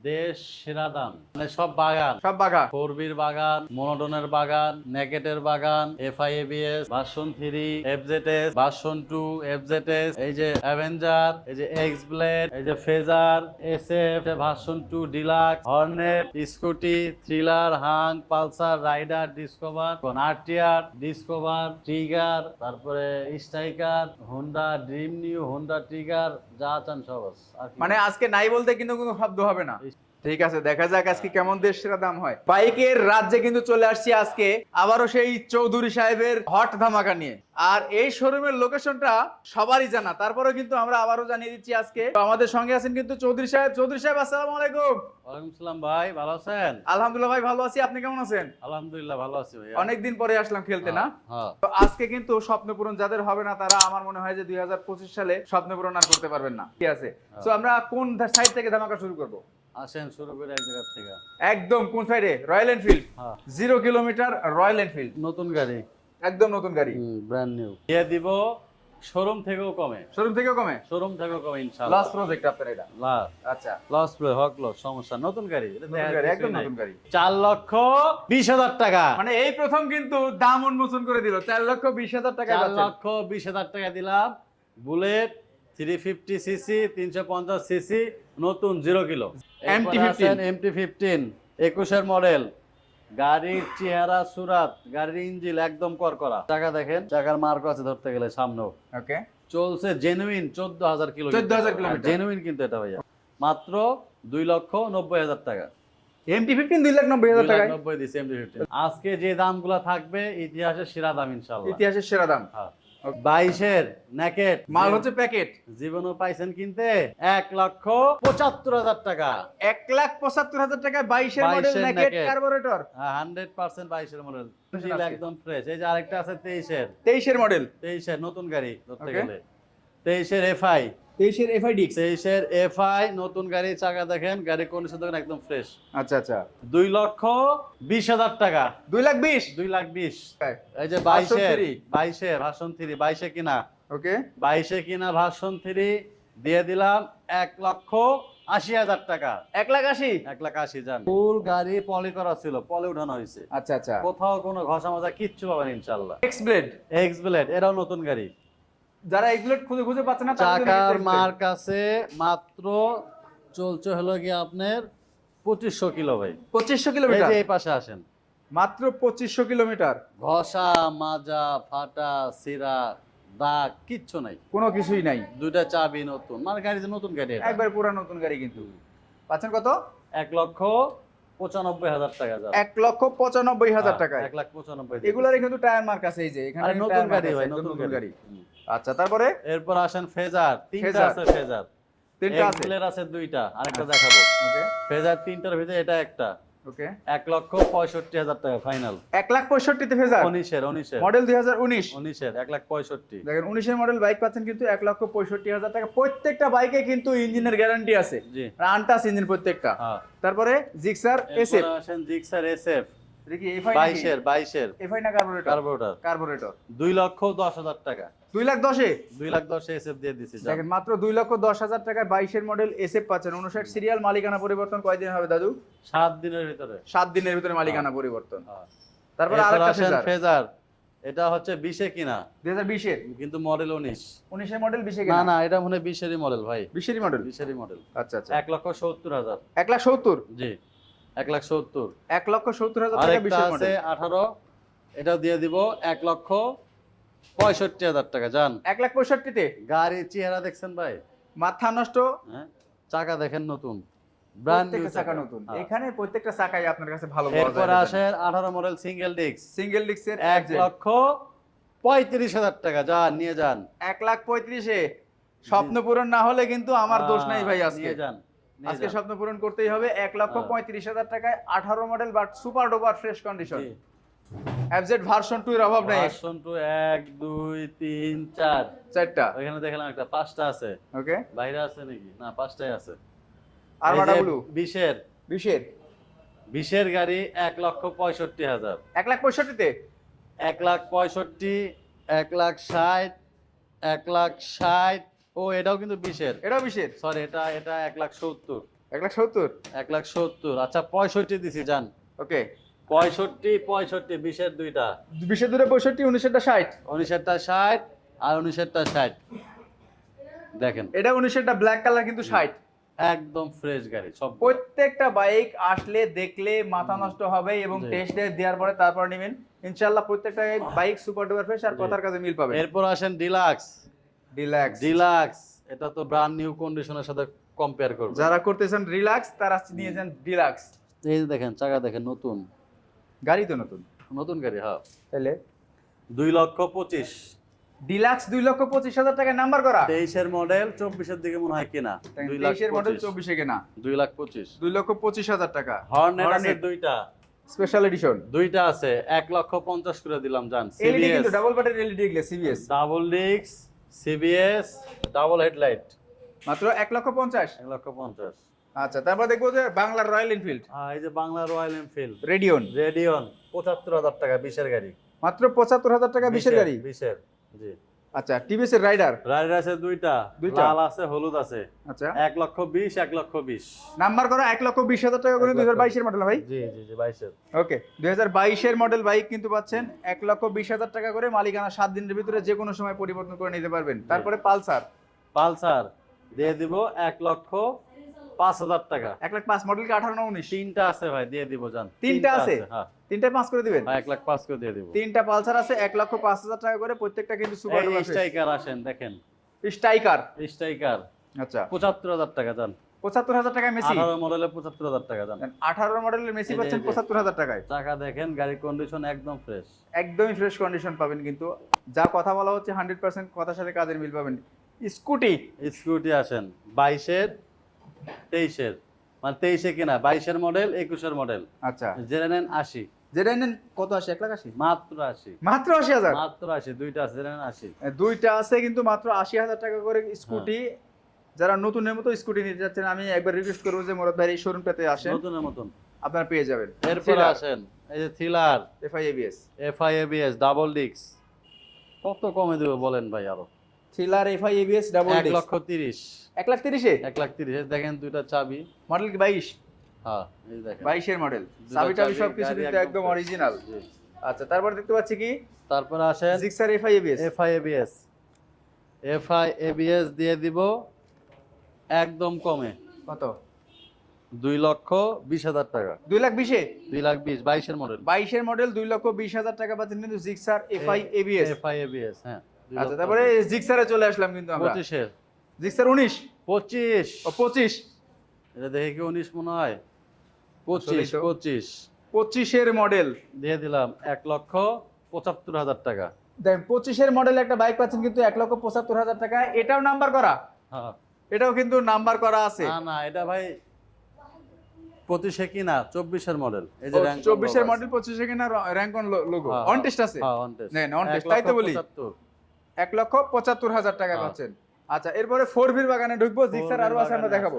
দেশ সেরা দাম, মানে সব বাগান, সব বাঘা। ফোরবির বাগান, মোনোটনের বাগান, নেকেটের বাগান, FI ABS, version 3, FZS, version 2, FZS, এই যে অ্যাভেঞ্জার, এই যে এক্স ব্লেড, এই যে Fazer, SF, version 2 Deluxe, Hornet, Scooty, Thriller, Hunk, Pulsar, Rider, Discover, RTR, Discover, Trigger, তারপরে Striker, Honda Dream Neo, Honda Trigger, যা চান সব আছে। আর কি? মানে আজকে নাই বলতে কিন্তু কোনো শব্দ হবে না। ঠিক আছে, দেখা যাক আজকে কেমন দেশ সেরা দাম হয়। বাইকের রাজ্যে কিন্তু চলে আসছি আজকে আবারও সেই চৌধুরী সাহেবের হট ধামাকা নিয়ে। আর এই শোরুমের লোকেশনটা সবারই জানা, তারপরেও কিন্তু আমরা আবারও জানিয়ে দিচ্ছি আজকে। তো আমাদের সঙ্গে আছেন কিন্তু চৌধুরী সাহেব। চৌধুরী সাহেব, আসসালামু আলাইকুম। ওয়ালাইকুম সালাম ভাই, ভালো আছেন? আলহামদুলিল্লাহ ভাই, ভালো আছি। আপনি কেমন আছেন? আলহামদুলিল্লাহ ভালো আছি ভাই। অনেকদিন পরে আসলাম খেলতে, না? হ্যাঁ। তো আজকে কিন্তু স্বপ্ন পূরণ যাদের হবে না, তারা আমার মনে হয় যে 2025 সালে স্বপ্ন পূরণ আর করতে পারবেন না। ঠিক আছে, তো আমরা কোন সাইড থেকে ধামাকা শুরু করব? আসেন শুরু করে এক জায়গা থেকে। একদম কোন সাইডে? Royal Enfield. হ্যাঁ। 0 কিলোমিটার রয়্যাল এনফিল্ড, নতুন গাড়ি, একদম নতুন গাড়ি, ব্র্যান্ড নিউ দিয়ে দিব। শোরুম থেকেও কমে, শোরুম থেকেও কমে, শোরুম থেকেও কমে ইনশাআল্লাহ। লস প্রজেক্ট আপনার এটা? লাস্ট আচ্ছা, লস প্লে হক লস, সমস্যা। নতুন গাড়ি, এটা নতুন গাড়ি, একদম নতুন গাড়ি। 4,20,000 টাকা, মানে এই প্রথম কিন্তু দাম উন্মোচন করে দিল। 4,20,000 টাকা, 4,20,000 টাকা দিলাম। বুলেট 350cc, 350cc, নতুন 0 কিলো। MT-15 21-এর model. গাড়ির চেহারা সুরাত, গাড়ির ইঞ্জিন একদম করকরা। চাকা দেখেন, চাকার মার্ক আছে ধরতে গেলে সামনেও। ওকে, চলছে জেনুইন 14,000 কিলো। 14,000 কিলোমিটার জেনুইন কিন্তু এটা ভাইয়া। মাত্র 2,90,000 টাকা। MT-15 2,90,000 টাকায় 2,90,000 দিছে MT-15। আজকে যে দামগুলা থাকবে ইতিহাসের সেরা দাম ইনশাআল্লাহ। ইতিহাসের সেরা দাম। হ্যাঁ। 22-এর নেকেট মাল হচ্ছে প্যাকেট। জীবনও পাইছেন কিনতে 1,75,000 টাকা। 1,75,000 টাকায় 22-এর মডেল 22-এর নেকেট naked। কার্বোরেটর। 100% 22-এর মডেল, একদম ফ্রেশ। এই যে আরেকটা আছে 23-এর, 23-এর মডেল, 23-এর নতুন গাড়ি ধরতে Okay. গেলে। 23-এর FI, 23-এর FIDX। 23-এর FI নতুন গাড়ি। চাকা দেখেন, গাড়ি কন্ডিশন দেখেন একদম ফ্রেশ। আচ্ছা আচ্ছা, 2,20,000 টাকা। 2,20,000। 2,20,000। Okay. এই যে Version 22-এর, 3 22-এর ভার্সন 3, 22-এ কিনা, ওকে, 22-এ কিনা ভার্সন 3 দিয়ে দিলাম 1,80,000 টাকা। 1,80,000। 1,80,000 জান। ফুল গাড়ি পলি করা ছিল, পলি উঠানো হয়েছে। আচ্ছা আচ্ছা, কোথাও কোনো ঘষা মাজা কিচ্ছু পাবেন ইনশাআল্লাহ। X blade. এক্স ব্লেড, এটাও নতুন গাড়ি। যারা এক্স ব্লেড খুঁজে খুঁজে পাচ্ছে না, তাদের জন্য চাকার X-Blade। মার্ক আছে। মাত্র চলছে হলো গিয়ে আপনার 2,500 কিলো ভাই। 2,500 এই কিলোমিটার, যে এই পাশে আসেন। মাত্র 2,500 কিলোমিটার। ঘষা মাজা ফাটা সিরা দাগ কিচ্ছু নাই, কোনো কিছুই নাই, দুইটা চাবি নতুন। মানে গাড়ি যে নতুন গাড়ি, একবার পুরো নতুন গাড়ি। কিন্তু পাচ্ছেন কত? 1,95,000 টাকা। 1,95,000 টাকায়। 1,95,000। এগুলার কিন্তু টায়ার মার্ক আছে, এই যে এখানে আরে নতুন টায়ার মার্ক গাড়ি আছে, ভাই, একদম নতুন গাড়ি। আচ্ছা, তারপরে এরপর আসেন ফেজার। তিনটা ফেজার। আছে ফেজার, তিনটা আছে। এক্সেলের আছে দুইটা, আরেকটা দেখাবো। ওকে ফেজার তিনটার ভিতরে এটা একটা। ওকে, 1,65,000 টাকা ফাইনাল। 1,65,000 তে ফেজার 19-এর মডেল 2019। 19-এর 1,65,000। দেখেন 19-এর মডেল বাইক পাচ্ছেন কিন্তু 1,65,000 টাকা। প্রত্যেকটা বাইকে কিন্তু ইঞ্জিনের গ্যারান্টি আছে, জি। আনটাচ ইঞ্জিন প্রত্যেকটা। হ্যাঁ। তারপরে জিক্সার এসএফ। এরপর আসেন জিক্সার SF দেখি এফআই 22-এর এফআই না কার্বোরেটর? কার্বোরেটর। কার্বোরেটর 2,10,000 টাকা। 2,10,000-এ 2,10,000 SF দিয়ে দিছি। দেখেন মাত্র 2,10,000 টাকায় 22-এর মডেল এসএফ পাচ্ছেন। 59 সিরিয়াল। মালিকানা পরিবর্তন কয়দিন হবে দাদু? 7 দিনের ভিতরে। 7 দিনের ভিতরে মালিকানা পরিবর্তন। হ্যাঁ। তারপরে এরপর আরেকটা আসেন ফেজার ফেজার, এটা হচ্ছে 20-এ কিনা 2020-এর। কিন্তু মডেল 19। 19-এর মডেল 20-এ না কেনা? না, এটা মনে হয় 20-এরই মডেল ভাই। 20-এরই মডেল। 20-এরই মডেল। আচ্ছা আচ্ছা, 1,70,000। 1,70,000। জি, 1,70,000। 1,70,000 টাকা আরেকটা 20-এর আছে মডেল। 18, এটাও দিয়ে দিব 1,65,000 টাকা। জান 1,65,000-তে গাড়ির চেহারা দেখছেন ভাই? মাথা নষ্ট। হ্যাঁ, চাকা দেখেন নতুন, ব্র্যান্ড নিউ প্রত্যেকটা চাকা নতুন। এখানে প্রত্যেকটা চাকাই আপনার কাছে ভালো পাওয়া এরপর যায়। আসে 18 মডেল সিঙ্গেল ডিস্ক, সিঙ্গেল ডিস্কের 1,35,000 টাকা। যান নিয়ে যান। 1,35,000-এ স্বপ্ন পূরণ না হলে কিন্তু আমার দোষ নাই ভাই। আজকে নিয়ে যান, নিয়ে আজকে যান। স্বপ্ন পূরণ করতেই হবে। 1,35,000 টাকায় 18 model but super duper fresh condition. G. FZ version 2 এর অভাব নাই। ভার্সন 2 1 2 3 4 চারটা। ওখানে দেখলাম একটা 5টা আছে। ওকে, বাইরে আছে নাকি? না, 5টাই আছে। আরমাডা ব্লু 20-এর 20-এর 20-এর গাড়ি 1,65,000। 1,65,000-তে 1,65,000, 1,60,000, 1,60,000। ও এটাও কিন্তু 20-এর। এটাও 20-এর। সরি, এটা 1,70,000। 1,70,000। 1,70,000। আচ্ছা 65 দিছি যান। ওকে, 65 20-এর দুইটা, 20 দূরে 65, 19-টা 60। 19-এরটা 60 আর 19-এরটা 60। দেখেন এটা 19-টা ব্ল্যাক কালার কিন্তু 60। একদম ফ্রেশ গাড়ি সব। প্রত্যেকটা বাইক আসলে দেখলে মাথা নষ্ট হবে এবং জি। টেস্ট দেওয়ার পরে তারপর নেবেন ইনশাআল্লাহ। প্রত্যেকটা বাইক সুপার ডুপার ফ্রেশ আর জি। কথার কাছে মিল পাবে। এরপর আসেন ডিলাক্স। রিল্যাক্স। ডিলাক্স এটা তো ব্র্যান্ড নিউ কন্ডিশনের সাথে কম্পেয়ার করব। যারা করতেছেন রিল্যাক্স তারা নিয়ে যান ডিলাক্স। এই যে দেখেন চাকা দেখেন নতুন, গাড়ি তো নতুন নতুন গাড়ি। হ্যাঁ, তাহলে 2,25,000। ডিলাক্স 2,25,000 টাকায় নাম্বার করা। 23-এর মডেল 24-এর দিকে মনে হয় কিনা। 23-এর মডেল 24-এ কেনা। 2,25,000। 2,25,000 টাকা। হর্নেট আছে দুইটা, স্পেশাল এডিশন। দুইটা আছে 1,50,000 করে দিলাম জান। এলইডি সিবিএস কিন্তু ডাবল বাটের এলইডি এগুলো CBS. Double disc, CBS, double headlight, মাত্র 1,50,000। 1,50,000। আচ্ছা, তারপর দেখবো যে বাংলার রয়্যাল এনফিল্ড এই যে বাংলা রয়্যাল এনফিল্ড রেডিয়ন। রেডিয়ন 75,000 টাকা 20-এর গাড়ি। মাত্র 75,000 টাকা 20-এর গাড়ি। 20-এর জি। আচ্ছা, টিভিএস এর রাইডার। রাইডার আছে দুইটা, দুইটা। লাল আছে হলুদ আছে। আচ্ছা, 1,20,000 1,20,000। নাম্বার করা 1,20,000 টাকা করে 2022-এর মডেল ভাই। জি জি জি 22-এর। ওকে, 2022-এর মডেল বাইক কিন্তু পাচ্ছেন 1,20,000 টাকা করে। মালিকানা 7 দিনের ভিতরে যে কোনো সময় পরিবর্তন করে নিতে পারবেন। তারপরে পালসার পালসার দিয়ে দিব 1,05,000 টাকা। 1,05,000 মডেল কি 18 না 19? তিনটা আছে ভাই, দিয়ে দিব জান। তিনটা আছে? হ্যাঁ, তিনটায় 5 করে দিবেন। 1,05,000 করে দিয়ে দিব। তিনটা পালসার আছে 1,05,000 টাকা করে। প্রত্যেকটা কিন্তু সুপার এই ডুপার স্ট্রাইকার আসেন দেখেন, স্ট্রাইকার। স্ট্রাইকার আচ্ছা, 75,000 টাকা জান। 75,000 টাকায় মেসি। 18 মডেলে 75,000 টাকা জান। 18 মডেলের মেসি এই যে, পাচ্ছেন এই যে। 75,000 টাকায়। টাকা দেখেন, গাড়ির কন্ডিশন একদম ফ্রেশ। একদমই ফ্রেশ কন্ডিশন পাবেন কিন্তু। যা কথা বলা হচ্ছে 100% কথার সাথে কাজের মিল পাবেন। স্কুটি স্কুটি আসেন 22-এর 23-এর, মানে 23-এ কিনা, 22-এর মডেল 21-এর মডেল। আচ্ছা, জেনে নেন 80, যেটা নেন কত আসে? 1,80,000 মাত্র 80, মাত্র 80,000। মাত্র 80। দুইটা আছে, জেনে নেন 80। দুইটা আছে কিন্তু মাত্র 80,000 টাকা করে স্কুটি। যারা নতুনের মতো স্কুটি নিতে যাচ্ছেন, আমি একবার রিকোয়েস্ট করবো যে মোরাদ ভাই এই শোরুমটাতে আসেন, নতুনের মতন। আপনারা পেয়ে যাবেন। এরপরে আসেন এই যে thriller FI ABS. FI ABS double disc. কত কমে দেবো বলেন ভাই? আরো thriller FI ABS double disc 1,30,000। 1,30,000-এ 1,30,000 দেখেন, দুইটা চাবি। মডেল কি 22? হ্যাঁ, এই দেখেন 22-এর মডেল। দুইটা চাবি টাবি চাবি, সবকিছু গাড়ি কিন্তু একদম fresh। অরিজিনাল। জি। আচ্ছা, তারপর দেখতে পাচ্ছি কি তারপরে আসেন Gixxer FI ABS. FI ABS. FI ABS দিয়ে দিব একদম কমে, কত? 2,20,000 টাকা। 2,20,000-এ 2,20,000 22-এর মডেল। 22-এর মডেল 2,20,000 টাকা পাচ্ছেন কিন্তু Gixxer FI ABS. FI ABS হ্যাঁ। আচ্ছা, তারপরে জিক্সারে চলে আসলাম কিন্তু আমরা। 25-এর। জিক্সার 19 25 ও 25। এটা দেখে কি 19 মনে হয়? আসলেই 25 তো। 25 25-এর মডেল দিয়ে দিলাম 1,75,000 টাকা। দেখেন, 25-এর মডেল একটা বাইক পাচ্ছেন কিন্তু 1,75,000 টাকা। এটাও নাম্বার করা, হ্যাঁ। এটাও কিন্তু নাম্বার করা আছে। না না, এটা ভাই 25-এ কিনা, 24-এর মডেল। এই যে rank 24-এর logo মডেল আছে। 25-এ কিনা র‍্যাঙ্ক অন লোগো হ্যাঁ, অন টেস্ট আছে। হ্যাঁ, on test। নেন অন টেস্ট, তাই তো বলি। 1,75,000 1,75,000 টাকায় হ্যাঁ। পাচ্ছেন। আচ্ছা, এরপরে 4V বাগানে ঢুকবো। জিক্সার আরো আছে, আমরা দেখাবো।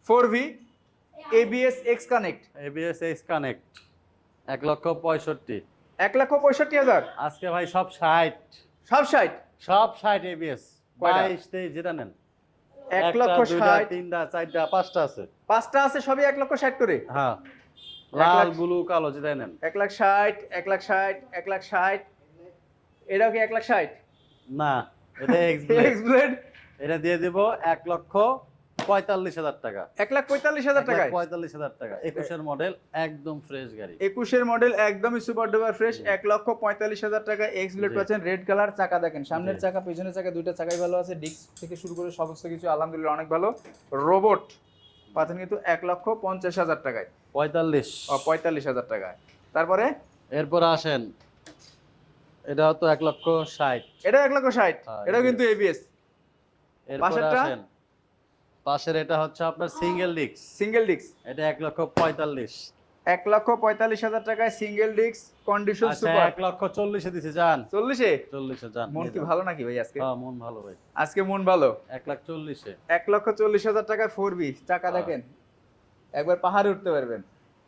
4V ABS X connect ABS X connect 1,65,000। 1,65,000। আজকে ভাই সব 60, সব 60। সব 60 ABS। কয়টা? 22 23 যেটা নেন। 1,60,000 3টা 4টা 5টা আছে। 5টা আছে, সবই 1,60,000 করে। হ্যাঁ, 1 লাল লাখ ব্লু কালো যেটা নেন। 1,60,000 1,60,000 1,60,000। এটাও কি 1,60,000? না, এটা X ব্লেড। এক্স ব্লেড এটা দিয়ে দিব 1,45,000 টাকা। 1,45,000 টাকায়। 1,45,000 টাকা। 21-এর মডেল একদম ফ্রেশ গাড়ি। 21-এর মডেল একদমই সুপার ডুপার ফ্রেশ। 1,45,000 টাকা এক্স ব্লেড জি। পাচ্ছেন। Red colour. চাকা দেখেন, সামনের জি। চাকা পেছনের চাকা দুইটা চাকাই ভালো আছে। ডিস্ক থেকে শুরু করে সমস্ত কিছু আলহামদুলিল্লাহ অনেক ভালো। রোবট পাচ্ছেন কিন্তু 1,50,000 টাকায়। 45। 45,000 টাকায়। তারপরে এরপর আসেন, এটা তো 1,60,000। এটা 1,60,000। হ্যাঁ, এটাও ABS কিন্তু এবিএস। এরপর পাশেরটা? আসেন, পাশের এটা হচ্ছে আপনার সিঙ্গেল ডিস্ক। সিঙ্গেল ডিস্ক এটা 1,45,000। 1,45,000 টাকায় সিঙ্গেল ডিস্ক কন্ডিশন আচ্ছা, সুপার। 1,40,000 দিছি জান। 40-এ 40-এ জান। মন নিয়ে কি যান। ভালো নাকি ভাই আজকে? হ্যাঁ, মন ভালো ভাই। আজকে মন ভালো। 1,40,000-এ। 1,40,000 টাকায় 4B চাকা দেখেন, একবার পাহাড়ে উঠতে পারবেন।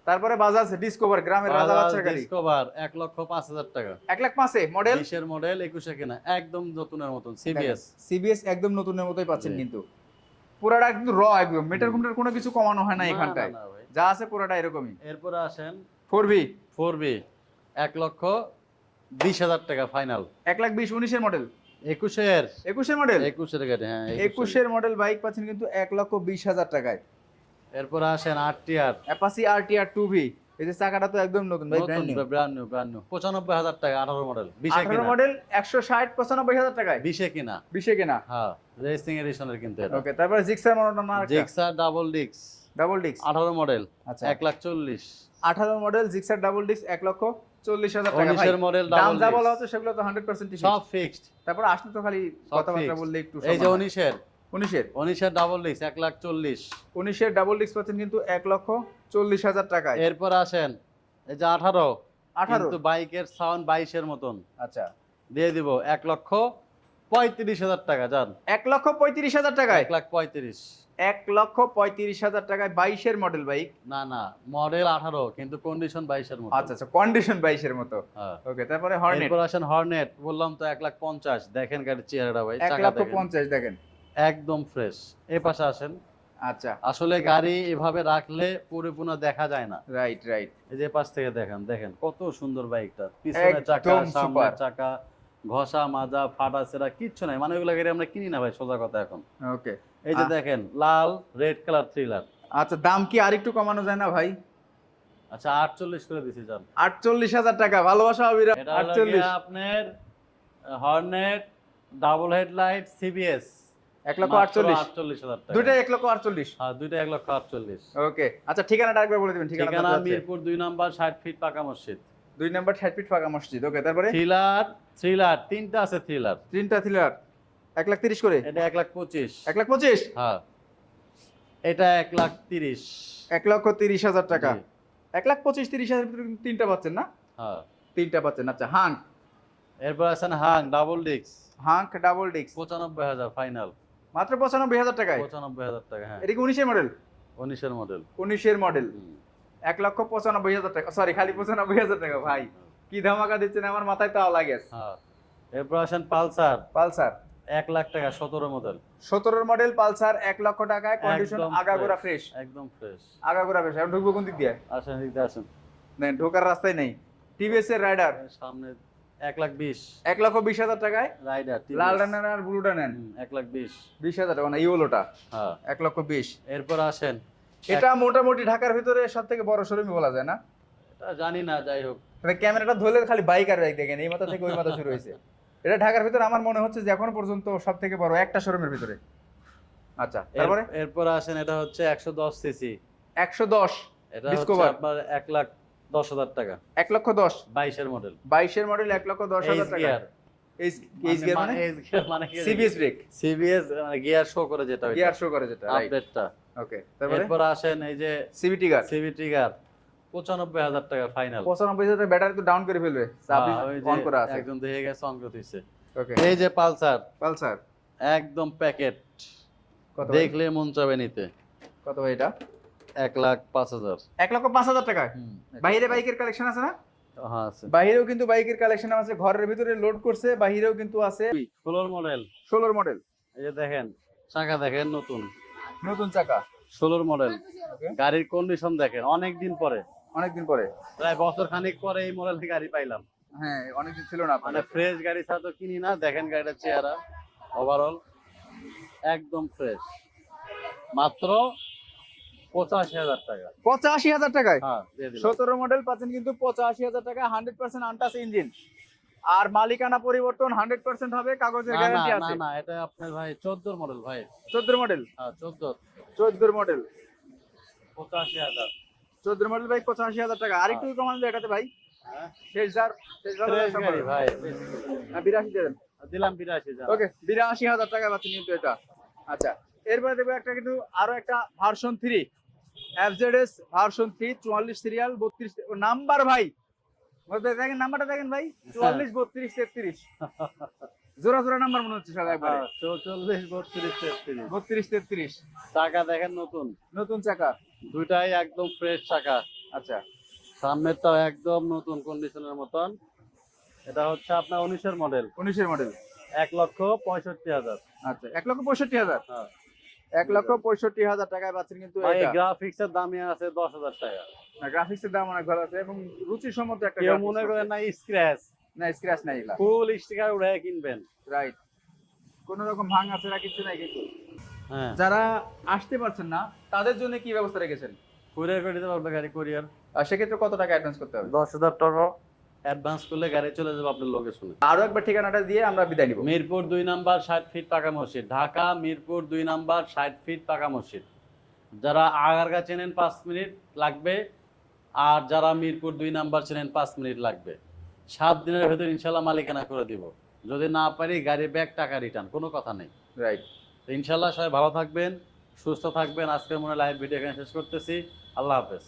তারপরে বাজাজ ডিসকভার, গ্রামের রাজা বাচ্চার গাড়ি। ডিসকভার 1,05,000 টাকা। 1,05,000 মডেল। 20-এর মডেল, 21-এ কেনা, একদম নতুনের মতন। সিবিএস সিবিএস একদম নতুনের মতোই পাচ্ছেন জি। কিন্তু। পুরাটা একদম র, একদম মিটার ঘুমটার কোনো কিছু কমানো হয় না না, এখানটায়, না, না ভাই। যা আছে পুরাটা এরকমই। এরপরে আসেন 4V 4B 1,20,000 টাকা ফাইনাল। 1,20,000 19-এর মডেল, 21-এর 21-এর মডেল, 21-এর গাড়ি, হ্যাঁ 21-এর মডেল বাইক পাচ্ছেন কিন্তু 1,20,000 টাকায়। এরপরে আসেন RTR অ্যাপাচি RTR 2V, এই যে চাকাটা তো একদম নতুন ভাই, নতুন, ব্র্যান্ড নিউ 95,000 টাকা, 18 মডেল, 20-এ 18 কিনা, মডেল 160-95,000 টাকায়, 20-এ কিনা, 20-এ কেনা। হ্যাঁ রেসিং এডিশনের কিন্তু এটা। ওকে, তারপরে জিক্সার মডেল না, জিক্সার ডাবল ডিক্স ডাবল ডিস্ক 18 মডেল, আচ্ছা 1,40,000। 18 মডেল জিক্সার ডাবল ডিস্ক 1,40,000 টাকা। 19-এর মডেল দাম ডাবল যা ডিক্স বলা হচ্ছে সেগুলো তো 100% ঠিক। সব ফিক্সড, তারপর আসলে তো খালি সব কথাবার্তা fixed। বললে একটু এই যে সময় হয়। 19-এর 19-এর ডাবল ডিক্স 1,40,000। 19-এর ডাবল ডিস্ক পাচ্ছেন কিন্তু 1,40,000 টাকায়। এরপর আসেন এই যে 18 18 কিন্তু বাইকের সাউন্ড 22-এর মতন, আচ্ছা দিয়ে দিব 1,35,000 টাকা। যান 1,35,000 টাকায়, 1,35,000। 1,35,000 টাকায় 22-এর মডেল বাইক। না না, মডেল 18 কিন্তু কন্ডিশন 22-এর মতো। আচ্ছা আচ্ছা, কন্ডিশন 22-এর মতো। হ্যাঁ। ওকে, তারপরে হর্নেট এরপর আসেন হর্নেট, বললাম তো 1,50,000। দেখেন গাড়ির চেহারাটা ভাই, চাকা দেখেন 1,50,000 দেখেন। একদম ফ্রেশ। এই পাশে আসেন, আচ্ছা আসলে গাড়ি এভাবে রাখলে পরিপূর্ণ দেখা যায় না। রাইট রাইট, এই যে পাশ থেকে দেখেন, দেখেন কত সুন্দর বাইকটা, পিছনের চাকা, একদম সামনের super। চাকা, ঘষা মাজা ফাটা সেরা কিচ্ছু নাই, মানে ওইগুলো গাড়ি আমরা কিনি না ভাই, সোজা কথা এখন। ওকে। এই যে দেখেন লাল রেড কালার থ্রিলার। আচ্ছা, দাম কি আরেকটু কমানো যায় না ভাই? আচ্ছা 48 করে দিছি যান। 48,000 টাকা, ভালোবাসা অবিরাম। এটা হলো 48, গিয়ে আপনার হর্নেট ডাবল হেডলাইট সিবিএস 1,48,000 টাকা। দুইটাই 1,48,000। হ্যাঁ দুইটা 1,48,000। ওকে, আচ্ছা ঠিকানাটা একবার বলে দিবেন। ঠিকানা মিরপুর 2 নাম্বার 60 ফিট পাকা মসজিদ। 2 নাম্বার 60 ফিট ফাঁকা মসজিদ। ওকে, তারপরে থ্রিলার তিনটা আছে থ্রিলার। তিনটা থ্রিলার 1,30,000 করে। এটা 1,25,000। 1,25,000, হ্যাঁ এটা 1,30,000। 1,30,000 টাকা। জি। 1,25,000-30,000 ভিতরে কিন্তু তিনটা পাচ্ছেন না? হ্যাঁ। তিনটা পাচ্ছেন। আচ্ছা, হাঙ্ক এরপর আছেন হাং ডাবল ডিক্স হাঙ্ক ডাবল ডিস্ক 95,000 ফাইনাল। মাত্র 95,000 টাকায়। 95,000 টাকা, হ্যাঁ এটা কি 19-এর মডেল? 19-এর মডেল। 19-এর মডেল 1,95,000 টাকা, সরি খালি 95,000 টাকা। ভাই কি ধামাকা দিচ্ছেন, আমার মাথায় তাও লাগে। হ্যাঁ। এরপর আসেন পালসার পালসার 1 লাখ টাকা 17 মডেল। 17-এর মডেল পালসার 1 লক্ষ টাকায়, কন্ডিশন একদম আগাগোড়া fresh, ফ্রেশ। একদম ফ্রেশ। আগাগোড়া ফ্রেশ। এখন ঢুকবো কোন দিক দিয়ে? আসেন এদিকে আসেন, নেন, ঢোকার রাস্তায় নেই। টিভিএস এর রাইডার সামনে 1,20,000 1,20,000 টাকায়। রাইডার লাল নেন আর ব্লুটা নেন 1,20,000। 20,000 টাকা, না ইওলোটা হ্যাঁ। 1,20,000। এরপর আসেন, এটা মোটামুটি ঢাকার ভিতরে সব থেকে বড় শোরুমই বলা যায় না? এটা জানি না, যাই হোক মানে ক্যামেরাটা ধরলে খালি বাইক আর বাইক দেখেন, এই মাথা থেকে ওই মাথা শুরু হয়েছে। এটা ঢাকার ভিতরে আমার মনে হচ্ছে যে এখনো পর্যন্ত সব থেকে বড় একটা শোরুমের ভিতরে। আচ্ছা, তারপরে এরপর আসেন, এটা হচ্ছে 110 সিসি 110 এটা হচ্ছে ডিসকভার আপনার 1,10,000 টাকা 1,10,000 22-এর মডেল। 22-এর মডেল 1,10,000 টাকা। গিয়ার এইচ গিয়ার মানে মানে কি সিবিএস ব্রেক, সিবিএস মানে গিয়ার শো করে যেটা, গিয়ার শো করে যেটা, রাইট। আপডেটটা। ওকে, তারপরে এরপর আসেন এই যে সিভিটি গার সিভি ট্রিগার 95,000 টাকা ফাইনাল। 95,000 টাকা, ব্যাটারি তো ডাউন করে ফেলবে, চাবি অন করা আছে। একদম দেখে গেছে অন করতে হইছে। ওকে, এই যে পালসার পালসার একদম প্যাকেট, কত ভাই? দেখলে মন চাবে নিতে। কত ভাই এটা? 1,05,000। 1,05,000 টাকায়। বাইরে বাইকের কালেকশন আছে না? হ্যাঁ আছে, বাইরেও কিন্তু বাইকের কালেকশন আছে, ঘরের ভিতরে লোড করছে, বাইরেও কিন্তু আছে। 16 মডেল। 16 মডেল, এই যে দেখেন চাকা দেখেন নতুন, নতুন চাকা। 16 মডেল। ওকে, গাড়ির কন্ডিশন দেখেন, অনেক দিন পরে, অনেকদিন পরে, প্রায় বছর খানিক পরে এই মডেলের গাড়ি পাইলাম। হ্যাঁ অনেকদিন ছিল না মানে আপনাদের। ফ্রেশ গাড়ি ছাড়া তো কিনি না। দেখেন গাড়িটার চেহারা ওভারঅল একদম ফ্রেশ, মাত্র 85,000 টাকা। 85,000 টাকায় হ্যাঁ দিয়ে দিলাম। 17 মডেল পাচ্ছেন কিন্তু 85,000 টাকা, 100% আনটাচ ইঞ্জিন, আর মালিকানা পরিবর্তন 100% হবে, কাগজের না না গ্যারান্টি না আছে। না, এটা আপনার ভাই 14 মডেল ভাই। 14 মডেল, হ্যাঁ 14 14 মডেল, 85,000। 14 মডেল ভাই 85,000 টাকা। আরেকটু কমান যায় এটাতে ভাই। হ্যাঁ শেষ যার, শেষ যার ফ্রেশ গাড়ি ভাই, 82 দেন। দিলাম 82,000। ওকে, 82,000 টাকা পাচ্ছেন কিন্তু এটা। আচ্ছা, এরপরে দেখবো একটা কিন্তু আরো একটা version 3 FZS version 3 44 serial 32 number ভাই। বলতে দেখেন নাম্বারটা দেখেন ভাই, 44 32 33 জোড়া জোড়া নাম্বার মনে হচ্ছে সব একবারে। 44 32 33। 32 33 চাকা দেখেন নতুন, নতুন চাকা। দুইটাই একদম ফ্রেশ চাকা। আচ্ছা, সামনেরটাও একদম নতুন কন্ডিশনের মতন। এটা হচ্ছে আপনার 19-এর মডেল, 19-এর মডেল। 1,65,000। আচ্ছা, 1,65,000। হ্যাঁ 1,65,000 টাকায় পাচ্ছেন কিন্তু ভাই এটা। গ্রাফিক্স এর দামই আছে 10,000 টাকা। গ্রাফিক্সের দাম অনেক ভালো আছে এবং রুচিসম্মত একটা কেউ graphics মনে আছে। করে না স্ক্র্যাচ, না স্ক্র্যাচ নাই এগুলা। ফুল স্টিকার উড়ে কিনবেন। রাইট। কোনো রকম ভাঙা ছেঁড়া কিছু নাই কিন্তু। হ্যাঁ, যারা আসতে পারছেন না তাদের জন্য কি ব্যবস্থা রেখেছেন? কুরিয়ার করে দিতে পারবে গাড়ি, কুরিয়ার। আর সেক্ষেত্রে কত টাকা অ্যাডভান্স করতে হবে? 10,000 টাকা অ্যাডভান্স করলে গাড়ি চলে যাবে আপনার লোকেশনে। আরো একবার ঠিকানাটা দিয়ে আমরা বিদায় নিব। মিরপুর 2 নাম্বার 60 ফিট পাকা মসজিদ, ঢাকা মিরপুর 2 নাম্বার 60 ফিট পাকা মসজিদ। যারা আগারগা চেনেন 5 মিনিট লাগবে, আর যারা মিরপুর 2 নাম্বার চেনেন 5 মিনিট লাগবে। 7 দিনের ভেতর ইনশাল্লাহ মালিকানা করে দিব। যদি না পারি গাড়ি ব্যাক, টাকা রিটার্ন, কোনো কথা নেই। রাইট। তো ইনশাল্লাহ সবাই ভালো থাকবেন, সুস্থ থাকবেন। আজকের মনে লাইভ ভিডিও এখানে শেষ করতেছি। আল্লাহ হাফেজ।